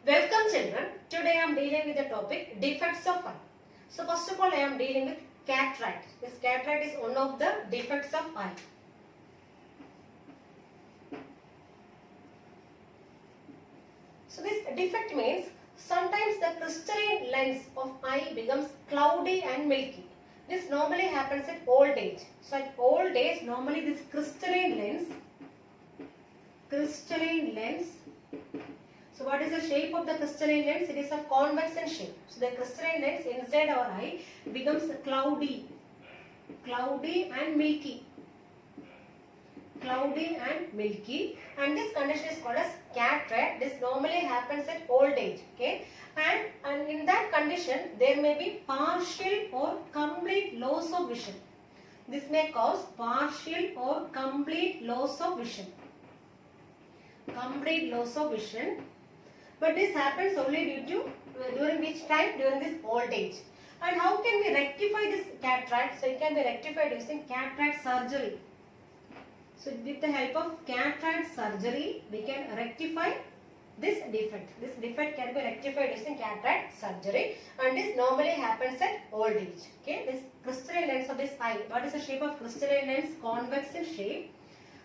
Welcome children. Today I am dealing with the topic defects of eye. So first of all I am dealing with cataract. This cataract is one of the defects of eye. So this defect means sometimes the crystalline lens of eye becomes cloudy and milky. This normally happens at old age. So at old age normally this crystalline lens. So what is the shape of the crystalline lens? It is a convex in shape. So the crystalline lens inside our eye becomes cloudy and milky. And this condition is called as cataract. This normally happens at old age. Okay, and in that condition there may be partial or complete loss of vision. This may cause partial or complete loss of vision. But this happens only during which time? During this old age. And how can we rectify this cataract? So it can be rectified using cataract surgery. So with the help of cataract surgery, we can rectify this defect. This defect can be rectified using cataract surgery, and this normally happens at old age. Okay, this crystalline lens of this eye. What is the shape of crystalline lens? Convex in shape.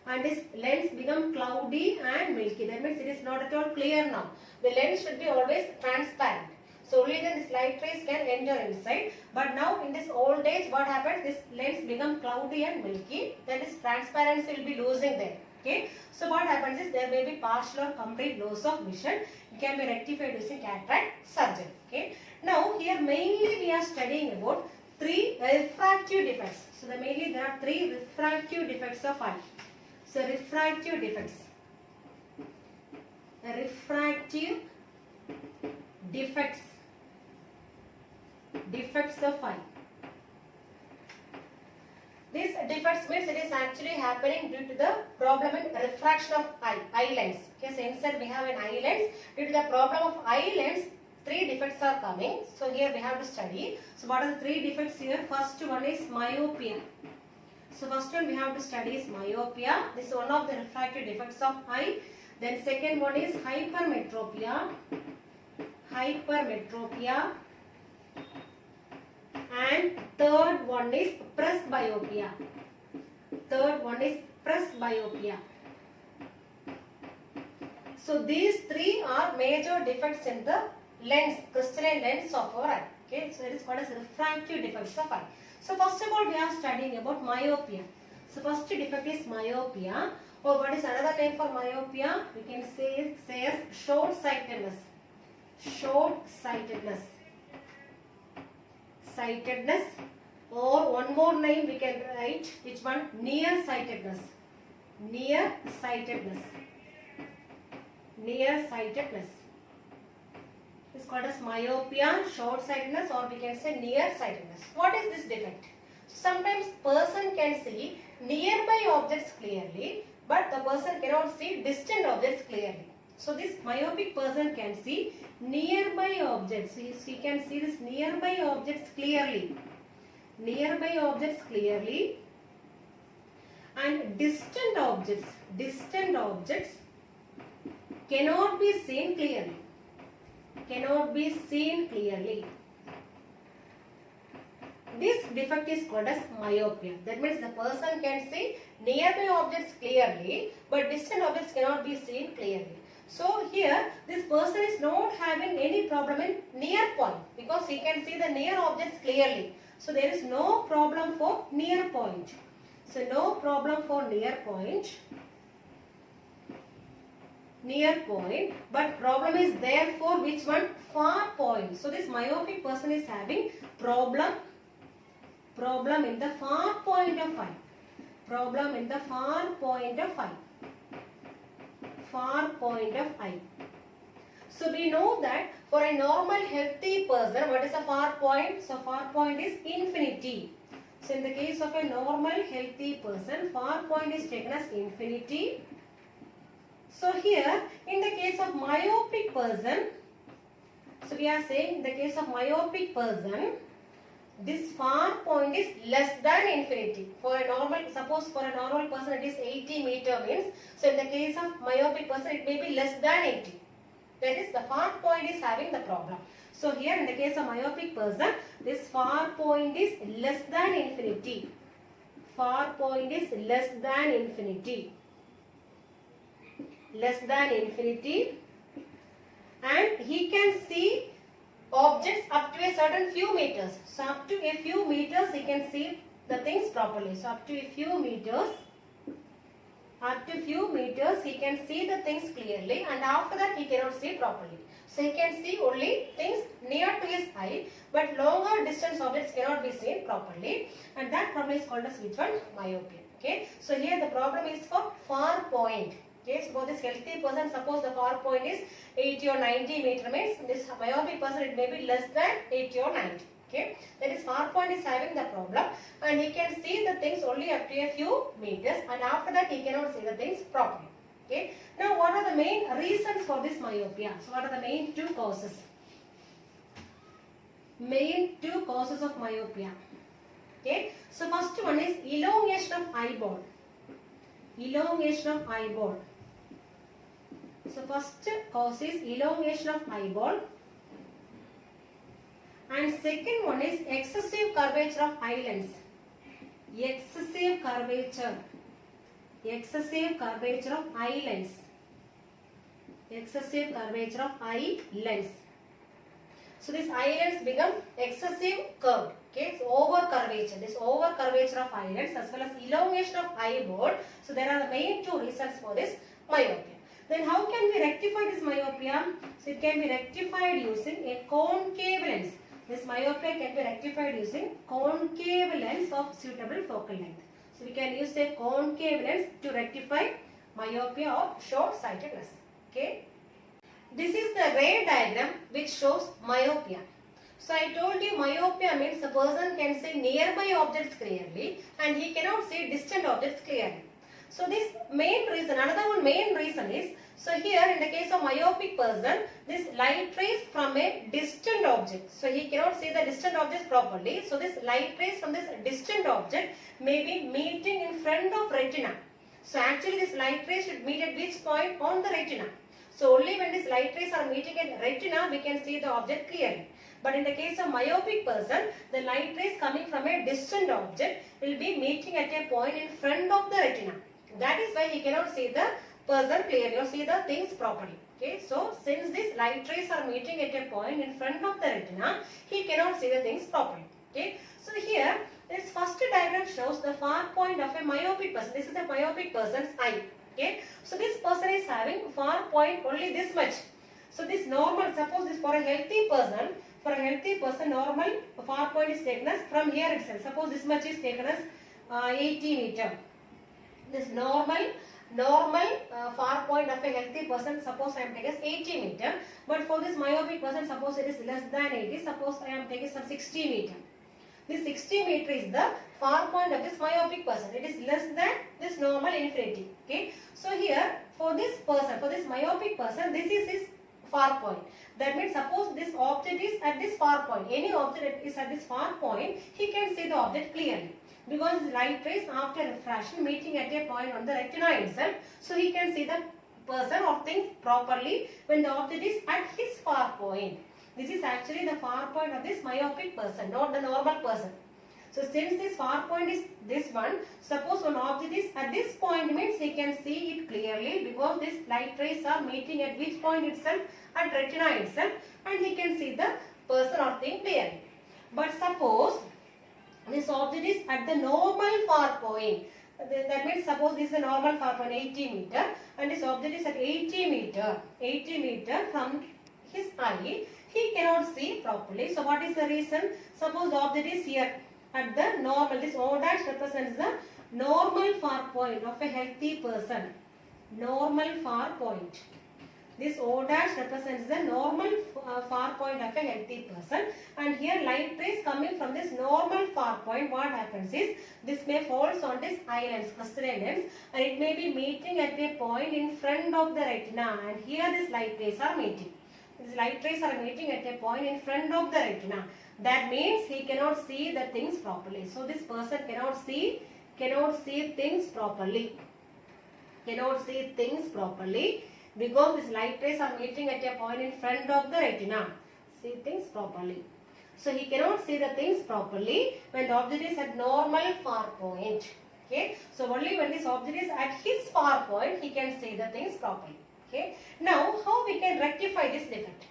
And this lens become cloudy and milky. That means it is not at all clear now. The lens should be always transparent. So only then this light rays can enter inside. But now in this old age, what happens? This lens become cloudy and milky. Then this transparency will be losing there. Okay. So what happens is there may be partial or complete loss of vision. It can be rectified using cataract surgery. Okay. Now here mainly we are studying about three refractive defects. So mainly there are three refractive defects of eye. So refractive defects. Defects of eye. These defects means it is actually happening due to the problem in refraction of eye lens. Okay, so inside we have an eye lens. Due to the problem of eye lens, three defects are coming. So here we have to study. So what are the three defects here? First one is myopia. So first one we have to study is myopia. This is one of the refractive defects of eye. Then second one is hypermetropia. And third one is presbyopia. So these three are major defects in the lens, crystalline lens of our eye. Okay, so it is called as refractive defects of eye. So first of all we are studying about myopia. So first defect is myopia, or what is another name for myopia? We can say as short-sightedness. Or one more name we can write. Which one? Nearsightedness. It's called as myopia, short-sightedness, or we can say nearsightedness. What is this defect? Sometimes person can see nearby objects clearly, but the person cannot see distant objects clearly. So this myopic person can see nearby objects. He can see this nearby objects clearly. And distant objects cannot be seen clearly. This defect is called as myopia. That means the person can see nearby objects clearly, but distant objects cannot be seen clearly. So here this person is not having any problem in near point because he can see the near objects clearly. So there is no problem for near point. But problem is there for which one? Far point. So this myopic person is having problem in the far point of eye. So we know that for a normal healthy person, what is a far point? So far point is infinity. So in the case of a normal healthy person, far point is taken as infinity. So here in the case of myopic person, so we are saying in the case of myopic person, this far point is less than infinity. For a normal, suppose for a normal person it is 80 meter means, so in the case of myopic person it may be less than 80. That is, the far point is having the problem. So here in the case of myopic person, this far point is less than infinity. Far point is less than infinity. Less than infinity. And he can see objects up to a certain few meters. So up to a few meters he can see the things properly. So up to a few meters, he can see the things clearly, and after that he cannot see properly. So he can see only things near to his eye, but longer distance objects cannot be seen properly, and that problem is called as which one? Myopia. Okay. So here the problem is for far point. Okay. So for this healthy person, suppose the far point is 80 or 90 meter, means this myopic person it may be less than 80 or 90. Okay, that is far point is having the problem, and he can see the things only up to a few meters, and after that he cannot see the things properly. Okay, now what are the main reasons for this myopia? So what are the main two causes? Main two causes of myopia. Okay, so first one is elongation of eyeball. Elongation of eyeball. So first cause is elongation of eyeball. And second one is excessive curvature of eye lens. Excessive curvature. Excessive curvature of eye lens. Excessive curvature of eye lens. So this eye lens become excessive curved. Okay, so over curvature. This over curvature of eye lens as well as elongation of eyeball. So there are the main two reasons for this myopia. Then how can we rectify this myopia? So it can be rectified using a concave lens. This myopia can be rectified using concave lens of suitable focal length. So we can use a concave lens to rectify myopia or short-sightedness. Okay. This is the ray diagram which shows myopia. So I told you myopia means the person can see nearby objects clearly and he cannot see distant objects clearly. So this main reason, another one main reason is, so here in the case of myopic person, this light rays from a distant object. So he cannot see the distant objects properly. So this light rays from this distant object may be meeting in front of retina. So actually this light rays should meet at which point? On the retina. So only when these light rays are meeting at retina, we can see the object clearly. But in the case of myopic person, the light rays coming from a distant object will be meeting at a point in front of the retina. That is why he cannot see the person clearly or see the things properly. Okay, so since these light rays are meeting at a point in front of the retina, he cannot see the things properly. Okay, so here this first diagram shows the far point of a myopic person. This is a myopic person's eye. Okay, so this person is having far point only this much. So this normal, suppose this for a healthy person, normal far point is taken as from here itself. Suppose this much is taken as 80 meter. This normal far point of a healthy person, suppose I am taking 80 meter, but for this myopic person, suppose it is less than 80, suppose I am taking some 60 meter. This 60 meter is the far point of this myopic person. It is less than this normal infinity. Okay, so here for this person, for this myopic person, this is his far point. That means suppose this object is at this far point, any object is at this far point, he can see the object clearly. Because light rays after refraction meeting at a point on the retina itself, so he can see the person or things properly when the object is at his far point. This is actually the far point of this myopic person, not the normal person. So since this far point is this one, suppose an object is at this point, means he can see it clearly because these light rays are meeting at which point itself? At retina itself, and he can see the person or thing clearly. But suppose this object is at the normal far point. That means suppose this is a normal far point 80 meter and this object is at 80 meter from his eye. He cannot see properly. So what is the reason? Suppose the object is here at the normal. This O dash represents the normal far point of a healthy person. Normal far point. This O dash represents the normal far point of a healthy person, and here light rays coming from this normal far point, what happens is this may falls on this eye lens, crystalline lens, and it may be meeting at a point in front of the retina, and here these light rays are meeting. These light rays are meeting at a point in front of the retina. That means he cannot see the things properly. So this person cannot see things properly. Cannot see things properly. Because these light rays are meeting at a point in front of the retina. See things properly. So he cannot see the things properly when the object is at normal far point. Okay. So only when this object is at his far point, he can see the things properly. Okay. Now how we can rectify this defect?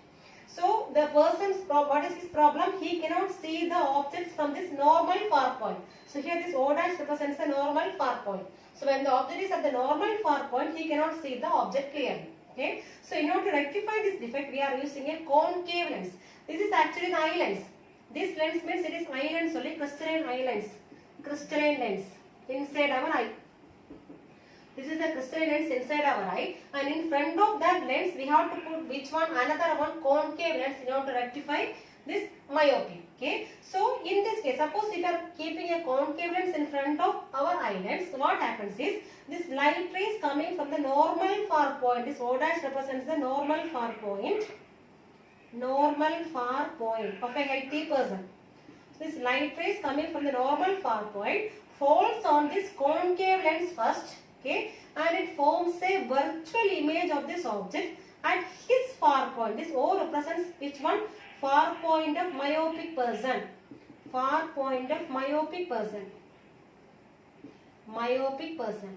So the person's what is his problem? He cannot see the objects from this normal far point. So here this O dash represents the normal far point. So when the object is at the normal far point, he cannot see the object clearly. Okay. So in order to rectify this defect, we are using a concave lens. This is actually an eye lens. This lens means it is eye lens only, crystalline eye lens. Crystalline lens inside our eye. This is the crystalline lens inside our eye, and in front of that lens we have to put which one? Another one, concave lens, in order to rectify this myopia. Okay. So in this case, suppose if you are keeping a concave lens in front of our eye lens, what happens is this light rays coming from the normal far point. This O dash represents the normal far point. Normal far point of a healthy person. This light rays coming from the normal far point falls on this concave lens first. Okay, and it forms a virtual image of this object at his far point. This O represents which one? Far point of myopic person. Far point of myopic person. Myopic person.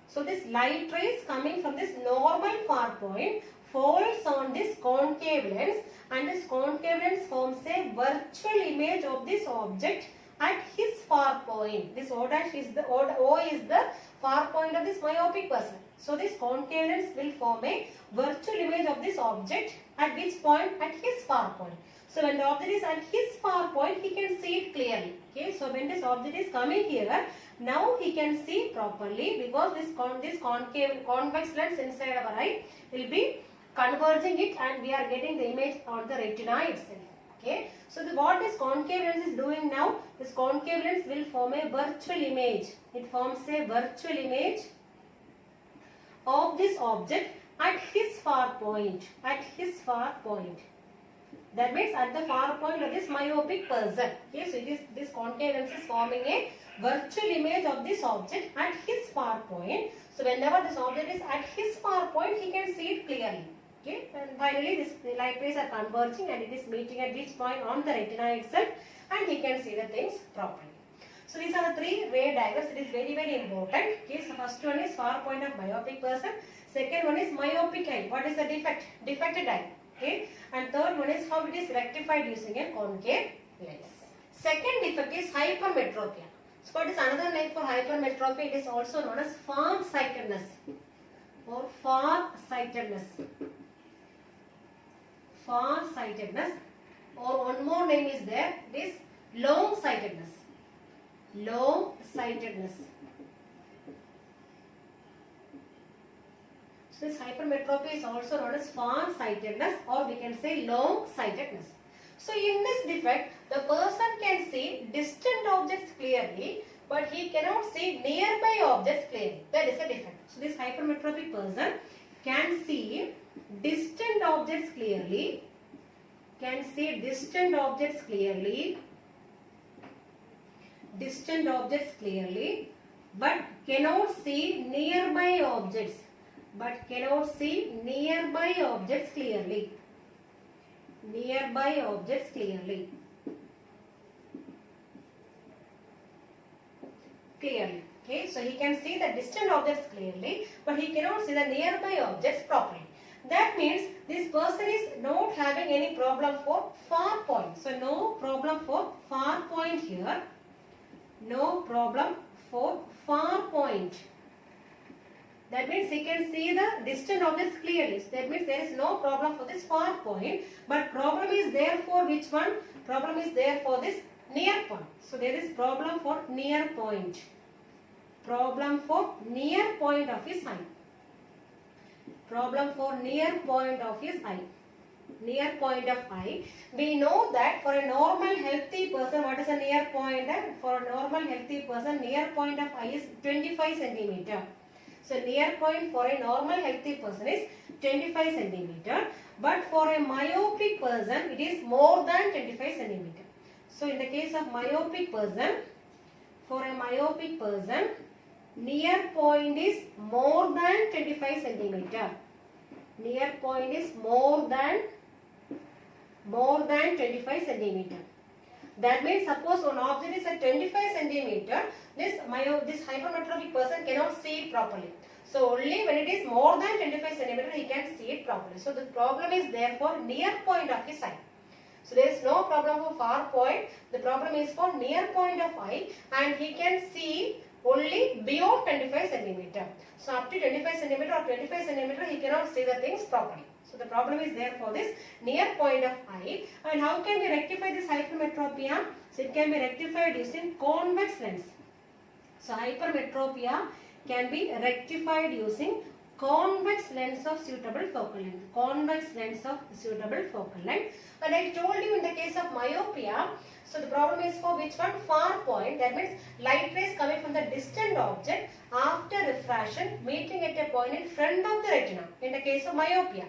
So this light rays coming from this normal far point falls on this concave lens, and this concave lens forms a virtual image of this object at his far point. This O dash is the O is the far point of this myopic person. So this concave lens will form a virtual image of this object at which point? At his far point. So when the object is at his far point, he can see it clearly. Okay. So when this object is coming here, now he can see properly, because this convex lens inside our eye will be converging it, and we are getting the image on the retina itself. Okay. So what this concave lens is doing now? This concave lens will form a virtual image. It forms a virtual image of this object at his far point. At his far point. That means at the far point of this myopic person. Okay. So this concave lens is forming a virtual image of this object at his far point. So whenever this object is at his far point, he can see it clearly. Okay, and finally this light rays are converging, and it is meeting at which point? On the retina itself, and he can see the things properly. So these are the three ray diagrams. It is very, very important. Okay, so first one is far point of myopic person. Second one is myopic eye. What is the defect? Defected eye. Okay, and third one is how it is rectified using a concave lens. Second defect is hypermetropia. So what is another name for hypermetropia? It is also known as far-sightedness or far-sightedness. Far-sightedness, or one more name is there, it is long-sightedness. Long-sightedness. So this hypermetropia is also known as far-sightedness, or we can say long-sightedness. So in this defect, the person can see distant objects clearly, but he cannot see nearby objects clearly. That is a defect. So this hypermetropic person can see distant objects clearly, but cannot see nearby objects, clearly. Okay, so he can see the distant objects clearly, but he cannot see the nearby objects properly. That means this person is not having any problem for far point. So no problem for far point here. No problem for far point. That means he can see the distant objects clearly. So that means there is no problem for this far point. But problem is there for which one? Problem is there for this near point. So there is problem for near point. Problem for near point of his eye. Problem for near point of his eye. Near point of eye. We know that for a normal healthy person, what is a near point? For a normal healthy person, near point of eye is 25 centimeter. So near point for a normal healthy person is 25 centimeter. But for a myopic person, it is more than 25 centimeter. So in the case of myopic person, for a myopic person, near point is more than 25 centimeter. near point is more than 25 centimeter. That means suppose one object is at 25 centimeter, this hypermetropic person cannot see it properly. So only when it is more than 25 centimeter he can see it properly. So the problem is therefore near point of his eye. So there is no problem for far point. The problem is for near point of eye, and he can see only beyond 25 centimeter. So up to 25 centimeter or 25 centimeter he cannot see the things properly. So the problem is there for this near point of eye. And how can we rectify this hypermetropia? So it can be rectified using convex lens. So hypermetropia can be rectified using convex lens of suitable focal length. Convex lens of suitable focal length. And I told you in the case of myopia, so the problem is for which one? Far point. That means light rays coming from the distant object after refraction meeting at a point in front of the retina in the case of myopia.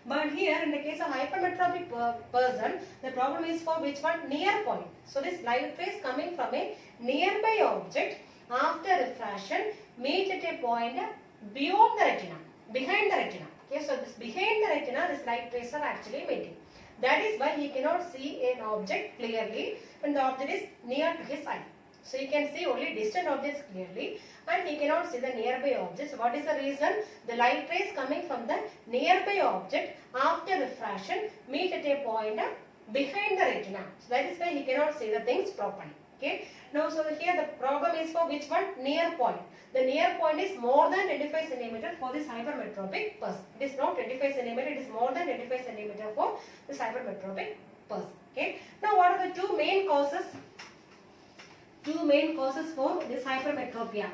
But here in the case of hypermetropic person, the problem is for which one? Near point. So this light rays coming from a nearby object after refraction meet at a point beyond the retina, behind the retina. Okay, so this behind the retina, this light rays are actually meeting. That is why he cannot see an object clearly when the object is near to his eye. So he can see only distant objects clearly and he cannot see the nearby objects. What is the reason? The light rays coming from the nearby object after refraction meet at a point behind the retina. So that is why he cannot see the things properly. Okay. Now, so here the problem is for which one? Near point. The near point is more than 25 centimeter for this hypermetropic person. It is not 25 centimeter, it is more than 25 centimeter for this hypermetropic person. Okay. Now, what are the two main causes? Two main causes for this hypermetropia.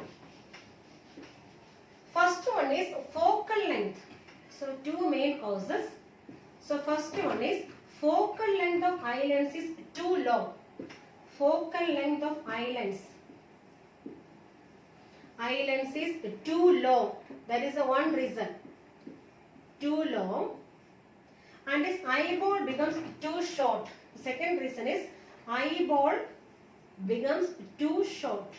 First one is focal length. So, two main causes. So, first one is focal length of eye lens is too long. Focal length of eye lens. Eye lens is too long. That is the one reason. Too long. And this eyeball becomes too short. The second reason is eyeball becomes too short.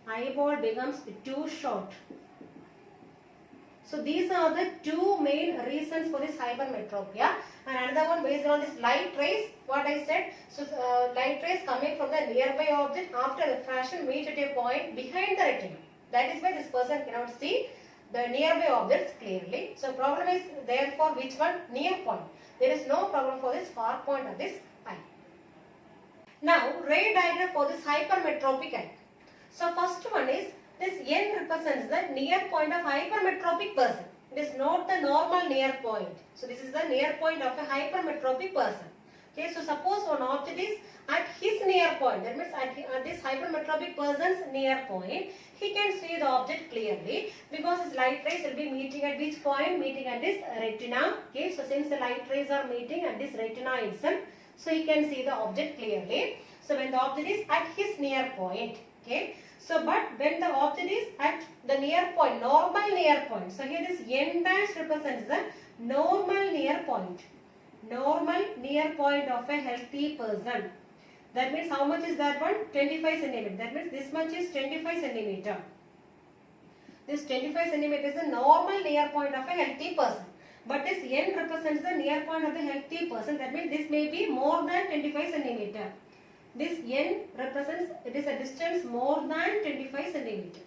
Eyeball becomes too short. So these are the two main reasons for this hypermetropia. And another one based on this light rays, what I said. So light rays coming from the nearby object after refraction meet at a point behind the retina. That is why this person cannot see the nearby objects clearly. So problem is therefore which one? Near point. There is no problem for this far point of this eye. Now ray diagram for this hypermetropic eye. So first one is this N represents the near point of hypermetropic person. It is not the normal near point. So this is the near point of a hypermetropic person. Okay, so suppose one object is at his near point. That means at this hypermetropic person's near point, he can see the object clearly because his light rays will be meeting at which point? Meeting at this retina. Okay, so since the light rays are meeting at this retina itself, so he can see the object clearly. So when the object is at his near point, okay. So but when the object is at the near point, normal near point. So here this N dash represents the normal near point. Normal near point of a healthy person. That means how much is that one? 25 centimeter. That means this much is 25 centimeter. This 25 centimeter is the normal near point of a healthy person. But this N represents the near point of the healthy person. That means this may be more than 25 centimeter. This N represents, it is a distance more than 25 centimeter.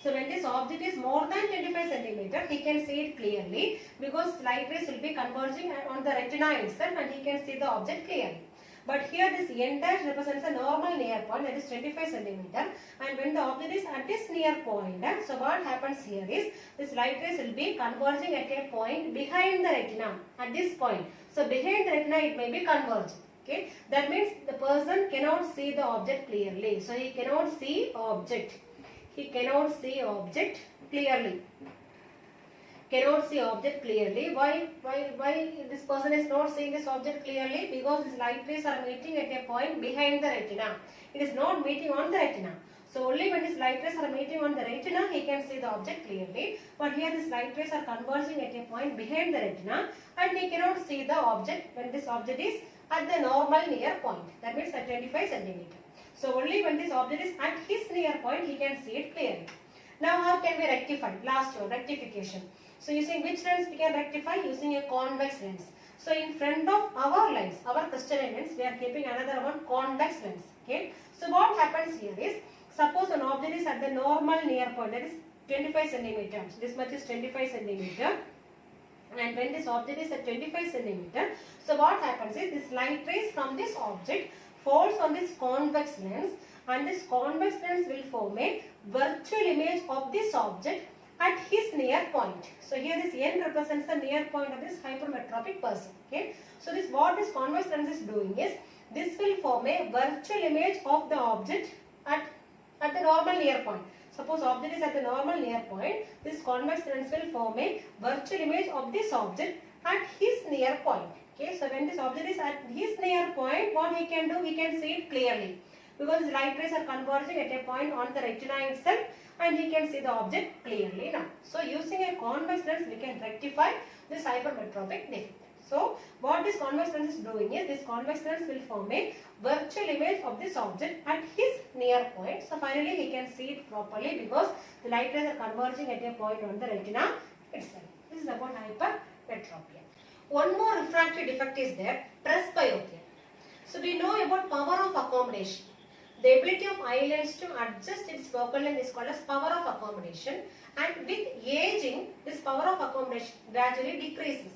So when this object is more than 25 centimeter, he can see it clearly because light rays will be converging on the retina itself and he can see the object clearly. But here this N dash represents a normal near point, that is 25 centimeter, and when the object is at this near point, so what happens here is this light rays will be converging at a point behind the retina at this point. So behind the retina it may be converging. Okay, that means the person cannot see the object clearly. So he cannot see object. He cannot see object clearly. Cannot see object clearly. Why this person is not seeing this object clearly? Because his light rays are meeting at a point behind the retina. It is not meeting on the retina. So only when his light rays are meeting on the retina, he can see the object clearly. But here these light rays are converging at a point behind the retina and he cannot see the object when this object is at the normal near point. That means at 25 centimeter. So only when this object is at his near point, he can see it clearly. Now how can we rectify? Last one, rectification. So using which lens we can rectify? Using a convex lens. So in front of our lens, our crystalline lens, we are keeping another one convex lens. Okay. So what happens here is, suppose an object is at the normal near point, that is 25 centimeter. So this much is 25 centimeter. And when this object is at 25 centimeter, so what happens is this light rays from this object falls on this convex lens, and this convex lens will form a virtual image of this object at his near point. So here this n represents the near point of this hypermetropic person. Okay. So this what this convex lens is doing is, this will form a virtual image of the object at the normal near point. Suppose object is at the normal near point, this convex lens will form a virtual image of this object at his near point. Okay, so when this object is at his near point, what he can do? He can see it clearly, because the light rays are converging at a point on the retina itself, and he can see the object clearly now. So using a convex lens, we can rectify this hypermetropic defect. So what this convex lens is doing is, this convex lens will form a virtual image of this object at his near point. So finally he can see it properly, because the light rays are converging at a point on the retina itself. This is about hypermetropia. One more refractive defect is there, presbyopia. So we know about power of accommodation. The ability of eye lens to adjust its focal length is called as power of accommodation, and with aging, this power of accommodation gradually decreases.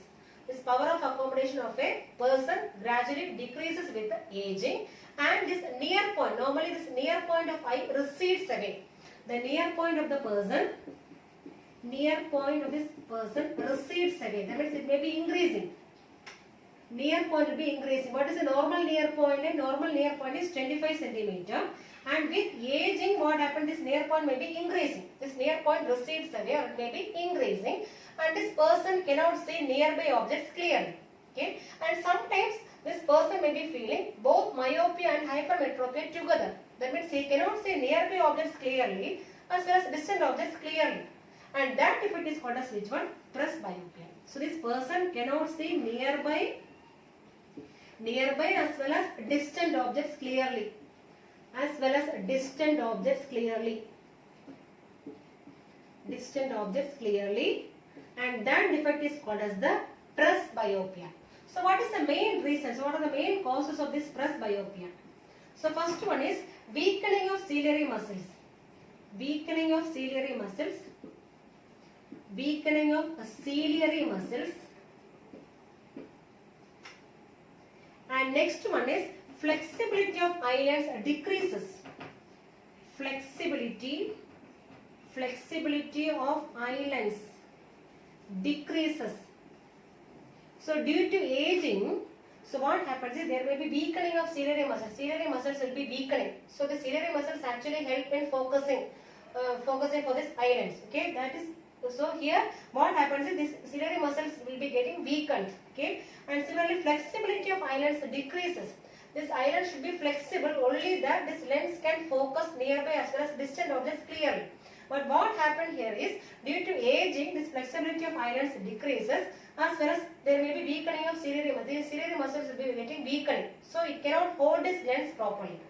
This power of accommodation of a person gradually decreases with aging, and this near point, normally this near point of eye recedes away. The near point of the person, near point of this person recedes away. That means it may be increasing. Near point will be increasing. What is the normal near point? A normal near point is 25 centimeter. And with aging, what happens? This near point may be increasing. This near point recedes away, or it may be increasing. And this person cannot see nearby objects clearly. Okay. And sometimes this person may be feeling both myopia and hypermetropia together. That means he cannot see nearby objects clearly as well as distant objects clearly. And that defect is called as which one? Presbyopia. So this person cannot see nearby as well as distant objects clearly. Distant objects clearly. And that defect is called as the presbyopia. So what is the main reasons? What are the main causes of this presbyopia? So first one is weakening of ciliary muscles. Weakening of ciliary muscles. And next one is flexibility of eye lens decreases. Flexibility of eye lens decreases. So due to aging, so what happens is there may be weakening of ciliary muscles. Ciliary muscles will be weakening. So the ciliary muscles actually help in focusing for this eye lens. Okay, that is. So here what happens is this ciliary muscles will be getting weakened. Okay, and similarly flexibility of eye lens decreases. This eye lens should be flexible, only that this lens can focus nearby as well as distant objects clearly. But what happened here is, due to aging, this flexibility of eye lens decreases, as well as there may be weakening of ciliary muscles. These ciliary muscles will be getting weakened, so it cannot hold this lens properly.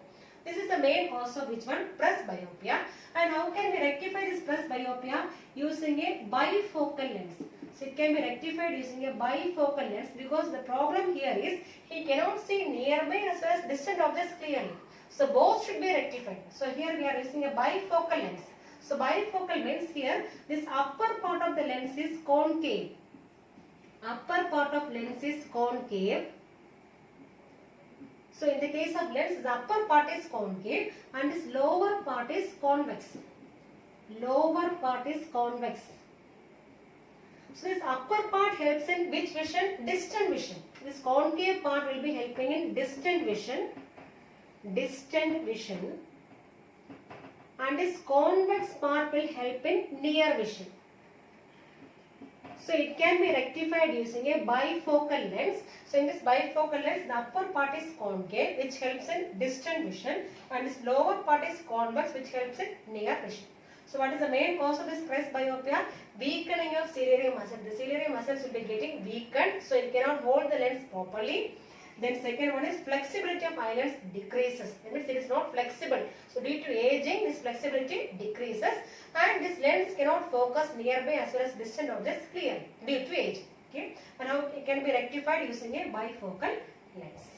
This is the main cause of which one? Presbyopia. And how can we rectify this presbyopia? Using a bifocal lens. So it can be rectified using a bifocal lens, because the problem here is he cannot see nearby as well as distant objects clearly. So both should be rectified. So here we are using a bifocal lens. So bifocal means here this upper part of the lens is concave. Upper part of lens is concave. So in the case of lens, the upper part is concave and this lower part is convex. Lower part is convex. So this upper part helps in which vision? Distant vision. This concave part will be helping in distant vision. Distant vision. And this convex part will help in near vision. So it can be rectified using a bifocal lens. So in this bifocal lens, the upper part is concave, which helps in distant vision, and this lower part is convex, which helps in near vision. So what is the main cause of this presbyopia? Weakening of ciliary muscles. The ciliary muscles will be getting weakened, so it cannot hold the lens properly. Then second one is flexibility of eyelids decreases. That means it is not flexible. So due to aging, this flexibility decreases, and this lens cannot focus nearby as well as distant objects clearly due to age. Okay, and how it can be rectified using a bifocal lens.